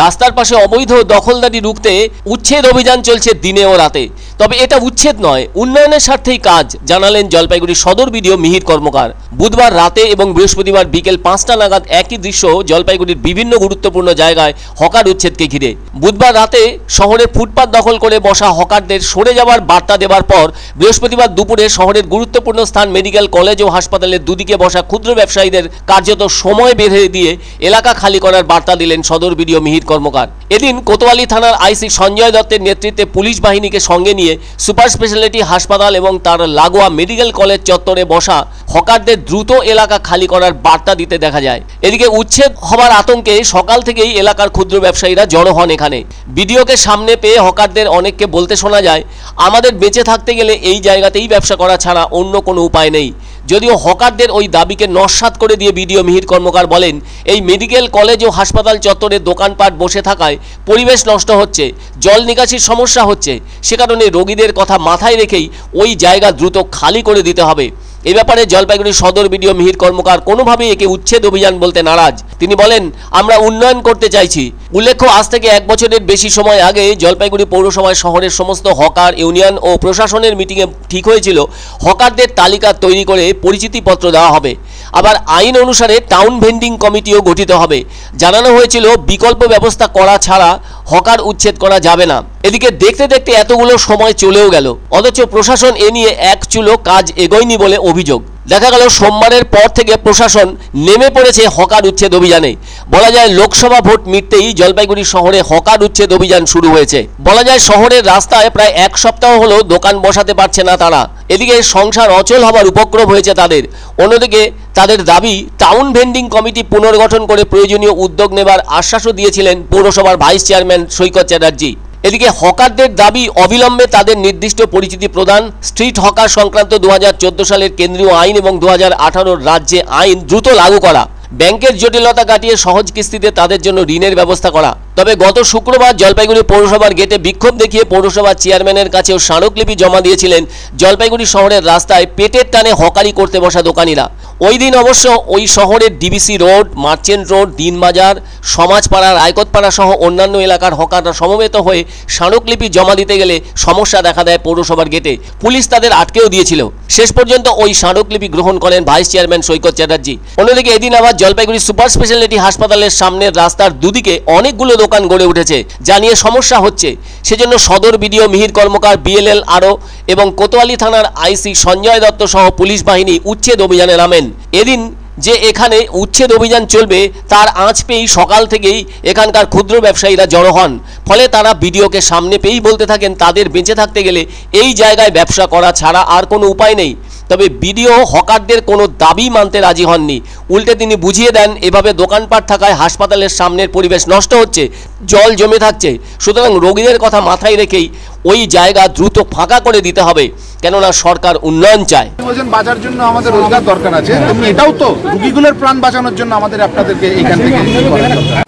রাস্তার পাশে অবৈধ দখলদারি রুখতে উচ্ছেদ অভিযান চলছে দিনে ও রাতে। তবে এটা উচ্ছেদ নয়, উন্নয়নের স্বার্থেই কাজ, জানালেন জলপাইগুড়ি সদর বিডিও মিহির কর্মকার। বুধবার রাতে এবং বৃহস্পতিবার বিকেল 5টা নাগাদ একই দৃশ্য জলপাইগুড়ির বিভিন্ন গুরুত্বপূর্ণ জায়গায় হকার উচ্ছেদকে ঘিরে। বুধবার রাতে শহরের ফুটপাত দখল করে বসা হকারদের সরে যাওয়ার বার্তা দেওয়ার পর বৃহস্পতিবার দুপুরে শহরের গুরুত্বপূর্ণ স্থান মেডিকেল কলেজ ও হাসপাতালের দুদিকে বসা ক্ষুদ্র ব্যবসায়ীদের কার্যত সময় বেঁধে দিয়ে এলাকা খালি করার বার্তা দিলেন সদর বিডিও মিহির কর্মকার। এদিন কোতোয়ালি থানার আইসি সঞ্জয় দত্তের নেতৃত্বে পুলিশ বাহিনীকে সঙ্গে নিয়ে সুপার স্পেশালিটি হাসপাতাল এবং তার লাগোয়া মেডিকেল কলেজ চত্বরে বসা হকারদের দ্রুত এলাকা খালি করার বার্তা দিতে দেখা যায়। এদিকে উচ্ছেদ হবার আতঙ্কে সকাল থেকেই এলাকার ক্ষুদ্র ব্যবসায়ীরা জড়ো হন এখানে। বিডিওকে সামনে পেয়ে হকারদের অনেককে বলতে শোনা যায়, আমাদের বেঁচে থাকতে গেলে এই জায়গাতেই ব্যবসা করা ছাড়া অন্য কোনো উপায় নেই। যদিও হকারদের ওই দাবিকে নস্যাৎ করে দিয়ে বিডিও মিহির কর্মকার বলেন, এই মেডিকেল কলেজ ও হাসপাতাল চত্বরে দোকানপাট বসে থাকায় পরিবেশ নষ্ট হচ্ছে, জল নিকাশির সমস্যা হচ্ছে, সে কারণে রোগীদের কথা মাথায় রেখেই ওই জায়গা দ্রুত খালি করে দিতে হবে। এ ব্যাপারে জলপাইগুড়ি সদর বিডিও মিহির কর্মকার কোনোভাবেই একে উচ্ছেদ অভিযান বলতে নারাজ। তিনি বলেন, আমরা উন্নয়ন করতে চাইছি। উল্লেখ্য, আজ থেকে 1 বছরের বেশি সময় আগে জলপাইগুড়ি পৌরসভায় শহরের সমস্ত হকার ইউনিয়ন ও প্রশাসনের মিটিংয়ে ঠিক হয়েছিল হকারদের তালিকা তৈরি করে পরিচিতিপত্র দেওয়া হবে। আবার আইন অনুসারে টাউন ভেন্ডিং কমিটিও গঠিত হবে। জানানো হয়েছিল বিকল্প ব্যবস্থা করা ছাড়া হকার উচ্ছেদ করা যাবে না। এদিকে দেখতে দেখতে এতগুলো সময় চলেও গেল, অথচ প্রশাসন এ নিয়ে এক চুলো কাজ এগোয়নি বলে অভিযোগ। দেখা গেল সোমবারের পর থেকে প্রশাসন নেমে পড়েছে হকার উচ্ছেদ অভিযানে। বলা যায় লোকসভা ভোট মিটতেই জলপাইগুড়ি শহরে হকার উচ্ছেদ অভিযান শুরু হয়েছে। বলা যায় শহরের রাস্তায় প্রায় 1 সপ্তাহ হলো দোকান বসাতে পারছে না তারা। এদিকে সংসার অচল হবার উপক্রম হয়েছে তাদের। অন্যদিকে তাদের দাবি, টাউন ভেন্ডিং কমিটি পুনর্গঠন করে প্রয়োজনীয় উদ্যোগ নেবার আশ্বাসও দিয়েছিলেন পৌরসভার ভাইস চেয়ারম্যান সৈকত চ্যাটার্জি। এদিকে হকারদের দাবি অবিলম্বে তাদের নির্দিষ্ট পরিচিতি প্রদান, স্ট্রিট হকার সংক্রান্ত 2014 সালের কেন্দ্রীয় আইন এবং 2018 রাজ্যে আইন দ্রুত লাগু করা, ব্যাংকের জটিলতা কাটিয়ে সহজ কিস্তিতে তাদের জন্য ঋণের ব্যবস্থা করা। তবে গত শুক্রবার জলপাইগুড়ি পৌরসভার গেটে বিক্ষোভ দেখিয়ে পৌরসভা চেয়ারম্যানের কাছেও স্মারকলিপি জমা দিয়েছিলেন জলপাইগুড়ি শহরের রাস্তায় পেটের টানে হকারি করতে বসা দোকানিরা। ওই দিন অবশ্য ওই শহরের DBC road, merchant road, Dinbazar, Samajpara, Raikotpara সহ অন্যান্য এলাকার হকাররা সমবেত হয়ে স্মারকলিপি জমা দিতে গেলে সমস্যা দেখা দেয় পৌরসভার গেটে। পুলিশ তাদের আটকেও দিয়েছিল। শেষ পর্যন্ত ওই স্মারকলিপি গ্রহণ করেন ভাইস চেয়ারম্যান সৈকত চ্যাটার্জি। অন্যদিকে এদিন আবার জলপাইগুড়ি সুপার স্পেশালিটি হাসপাতালের সামনের রাস্তার দুদিকে অনেকগুলো দোকান গড়ে উঠেছে, যা নিয়ে সমস্যা হচ্ছে। সেজন্য সদর বিডিও মিহির কর্মকার, বিএলএল আরও এবং কোতোয়ালি থানার আইসি সঞ্জয় দত্ত সহ পুলিশ বাহিনী উচ্ছেদ অভিযানে নামেন। এদিন যে এখানে উচ্ছেদ অভিযান চলবে তার আঁচ পেয়েই সকাল থেকেই এখানকার ক্ষুদ্র ব্যবসায়ীরা জড়ো হন। ফলে তারা বিডিওকে সামনে পেয়েই বলতে থাকেন, তাদের বেঁচে থাকতে গেলে এই জায়গায় ব্যবসা করা ছাড়া আর কোনো উপায় নেই। তবে বিডিও হকারদের কোনো দাবি মানতে রাজি হননি। উল্টে তিনি বুঝিয়ে দেন, এভাবে দোকানপাট থাকায় হাসপাতালের সামনের পরিবেশ নষ্ট হচ্ছে, জল জমে থাকছে। সুতরাং রোগীদের কথা মাথায় রেখেই ওই জায়গা দ্রুত ফাঁকা করে দিতে হবে, কেননা সরকার উন্নয়ন চায়। ওজন বাঁচার জন্য আমাদের রোজগার দরকার আছে, এটাও তো রোগীগুলোর প্রাণ বাঁচানোর জন্য আমাদের আপনাদেরকে এখান থেকে